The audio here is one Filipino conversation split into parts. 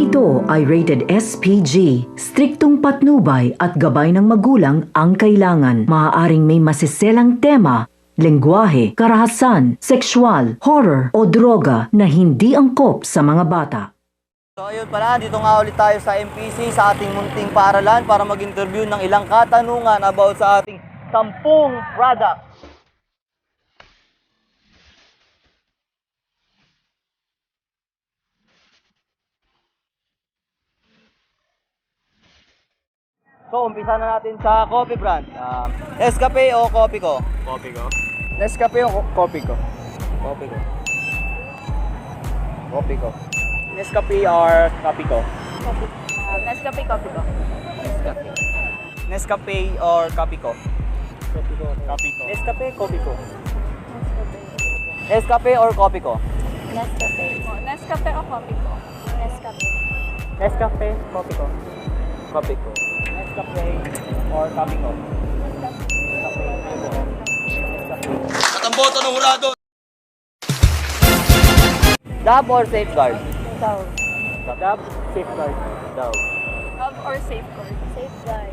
Ito ay rated SPG. Striktong patnubay at gabay ng magulang ang kailangan. Maaaring may masiselang tema, lengguwahe, karahasan, sexual, horror o droga na hindi angkop sa mga bata. So ayun pala, dito nga ulit tayo sa MPC sa ating munting paaralan para mag-interview ng ilang katanungan about sa ating 10 products. So, umpisa na natin sa coffee brand. Nescafe o Coffee ko? Coffee ko. Nescafe o Coffee ko? Coffee ko. Coffee ko. Nescafe or coffee ko? Nescafe, coffee ko. Nescafe. Nescafe or coffee ko? Coffee ko. Coffee ko. Nescafe, coffee ko. Nescafe or coffee ko? Nescafe. Nescafe o coffee ko? Nescafe. Nescafe, coffee ko. Coffee ko. Nescafe or coffee ko? Katamboto ng hurado! Dab or safeguard? Dove. Dab, safeguard. Dab. Dove or safeguard? Safeguard.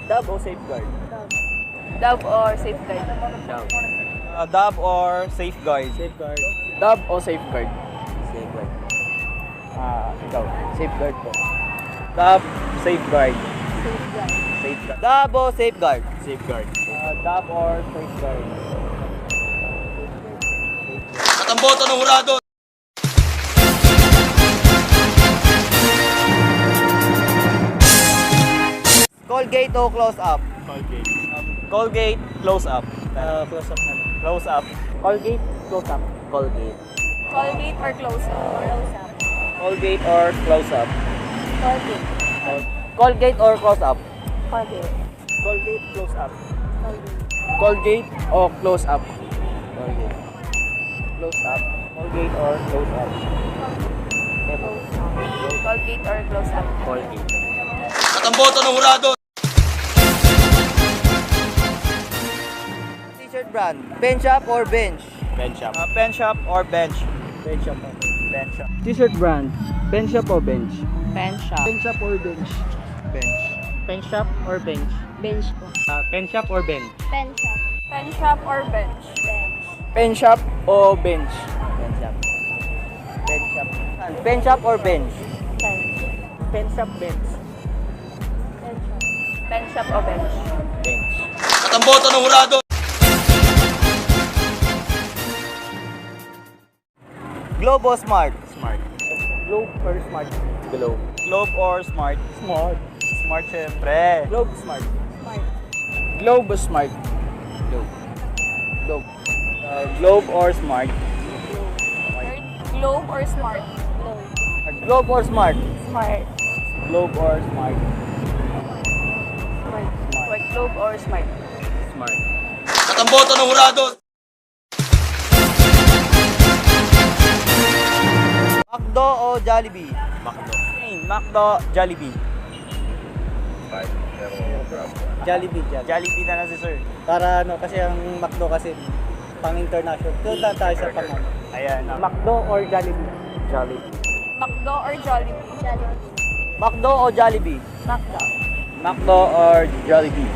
Dab o safeguard? Dove or safeguard? Dab. Dab or safeguard? Safeguard. Dab o safeguard? Safeguard. Ikaw. Safeguard po. Dab, safeguard. Safeguard. Safeguard. Dab o safeguard? Safeguard. Dab or safeguard? Katamboto ng hurado! Colgate o close up? Colgate. Colgate, close up. Close up na. Close up. Colgate, close up. Colgate. Colgate or close up? Close up. Colgate or close up? Colgate. Colgate or close up? Colgate. Colgate, close up. Colgate. Colgate or close up? Colgate. Close up. Colgate or close up? Colgate or close up? Colgate. Katamboto ng hurado! T-shirt brand, pen shop or bench? Pen shop. Pen shop or bench? Pen shop. Bench shop. T-shirt brand, pen shop or bench? Pen shop. Pen shop or bench? Bench. Pen shop or bench? Bench po. Pen shop or bench? Pen shop. Pen shop or bench? Bench. Pen shop o bench? Pen shop. Pen shop. Pen shop or bench? Bench. Pen shop, bench. Pen shop o bench? Bench. Katamboto ng hurado! Globe o smart? Smart. Globe or smart? Globe. Globe or smart? Smart. Smart syempre. Globe smart. Smart. Globe o smart? Globe. Globe. Globe or smart? Globe or smart? Globe. Globe or smart? Smart. Globe or smart? Smart. Smart. Globe or smart? Smart. Katamboto ng hurado! Macdo o Jollibee? Macdo. Macdo, Jollibee. Jollibee. Jollibee na lang si sir. Para ano, kasi ang Macdo kasi pang-international. Doon tayo sa pang ano. Ayan. Macdo or Jollibee? Jollibee. Macdo or Jollibee? Jollibee. Macdo o Jollibee? Macdo. Macdo or Jollibee?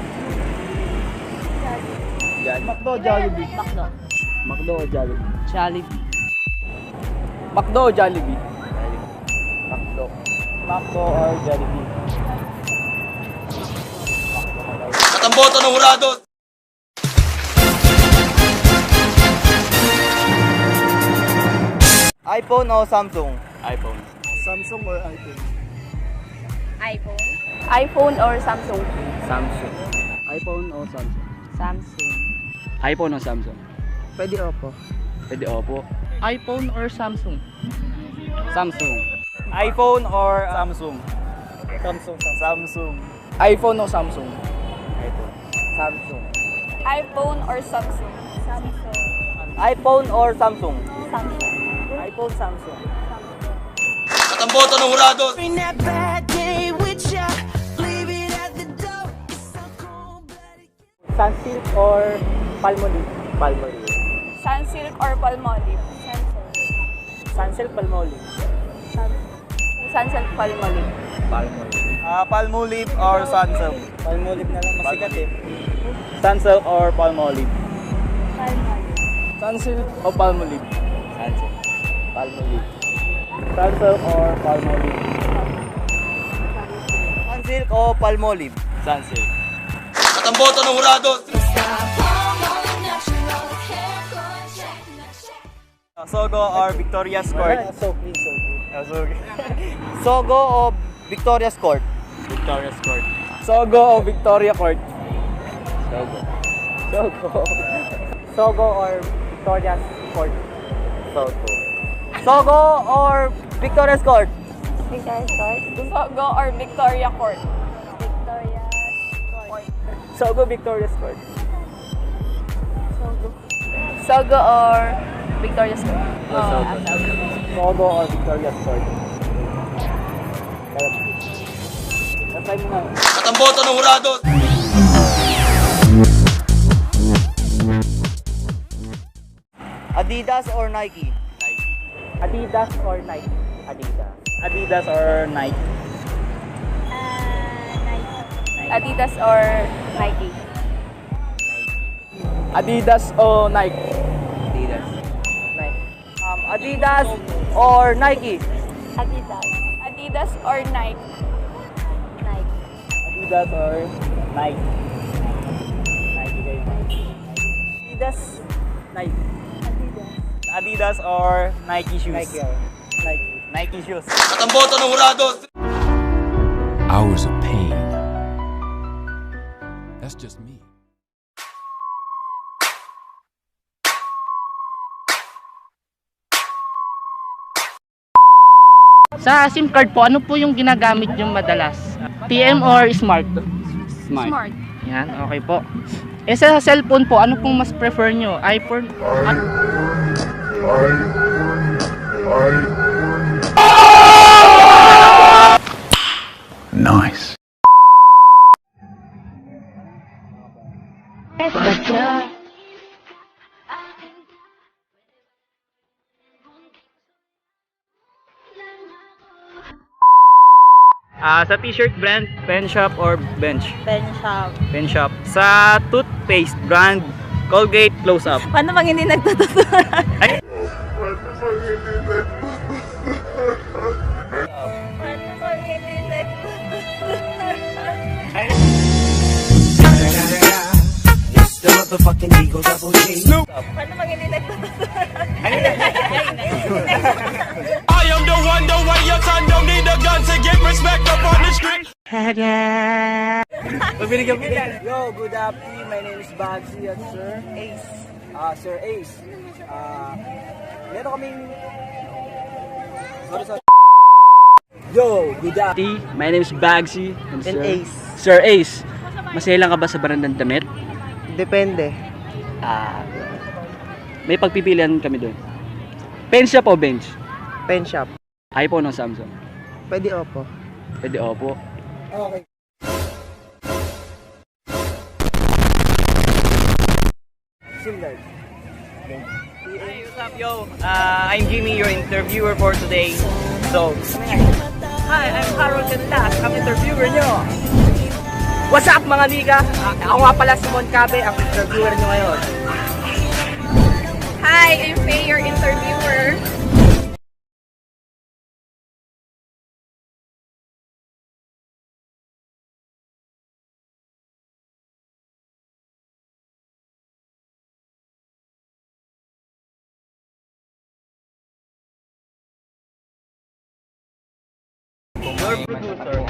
Macdo o Jollibee? Macdo. Macdo o Jollibee? Jollibee. Macdo o Jollibee? Macdo. Macdo or Jollibee? Katamboto ng hurado! iPhone o Samsung? iPhone. Samsung or iPhone? iPhone. iPhone or Samsung? Samsung. iPhone o Samsung? Samsung. iPhone o Samsung? Pwede Oppo. Pwede Oppo. iPhone or Samsung? Samsung. iPhone or Samsung? Samsung. Samsung. iPhone o Samsung? iPhone. Samsung. iPhone or Samsung? Samsung. iPhone or Samsung? Samsung. iPhone, Samsung. Katamboto ng hurado! Sunsilk or Palmolive? Palmolive. Sunsilk or Palmolive? Sunsilk, Palmolive. Sunsilk Palmolive. Palmolive or Sunsilk? Palmolive na lang, masikat eh. Sunsilk or Palmolive? Palmolive. Sunsilk o Palmolive? Sunsilk. Palmolive. Sunsilk or Palmolive? Sunsilk o Palmolive? Sunsilk. At ang boto ng hurado. Sogo or Victoria's Court? So clean, so good. Sogo o Victoria's Court? Victoria's Court. Sogo o Victoria Court? Sogo. Sogo. Sogo or Victoria's Court? Sogo. Sogo or Victoria's Court? Victoria's Court. Sogo or Victoria Court? Victoria's Court. Sogo, Victoria's Court. Sogo or Victoria's Court? Sogo or Victoria's Court? Tatay mo nga. At ang boto ng hurado. Adidas or Nike? Adidas or Nike? Adidas. Adidas or Nike? Adidas or Nike? Adidas o Nike? Adidas. Adidas or Nike? Adidas. Adidas or Nike? Nike. Adidas or Nike? Nike kayo. Adidas, Nike. Adidas or Nike shoes? Nike or Nike. Nike shoes. At ang boto ng hurado. Hours of pain. That's just me. Sa SIM card po, ano po yung ginagamit yung madalas? TM or Smart? Smart. Yan, okay po. Eh sa cellphone po, ano pong mas prefer nyo? iPhone? Nice. Sa t-shirt brand, Pen Shop or Bench? Pen shop. Pen Shop. Sa toothpaste brand, Colgate Close Up. Paano bang hindi nagtututuran? Ay, Paano bang hindi nagtututuran? Paano bang hindi nagtututuran? I am the one, the way your son don't need a gun to get respect up on the street. Yo, good afternoon. My name is Bagsy at Sir Ace. Sir Ace. Meron kaming... Sorry. Yo, good afternoon. My name is Bagsy and Ace. Sir Ace. Masaya lang ka ba sa barandang damit? Depende. May pagpipilian kami doon. Pen shop o bench? Pen shop. iPhone o Samsung? Pwede Oppo. Pwede Oppo. Okay. Similar. Hey, what's up, yo? I'm Jimmy, your interviewer for today. So, hi, I'm Harold Canlas, ang interviewer nyo. What's up, mga liga? Ako nga pala si Mon Cabe, ang interviewer nyo ngayon. Hi, I'm Faye, your interviewer. Your producer.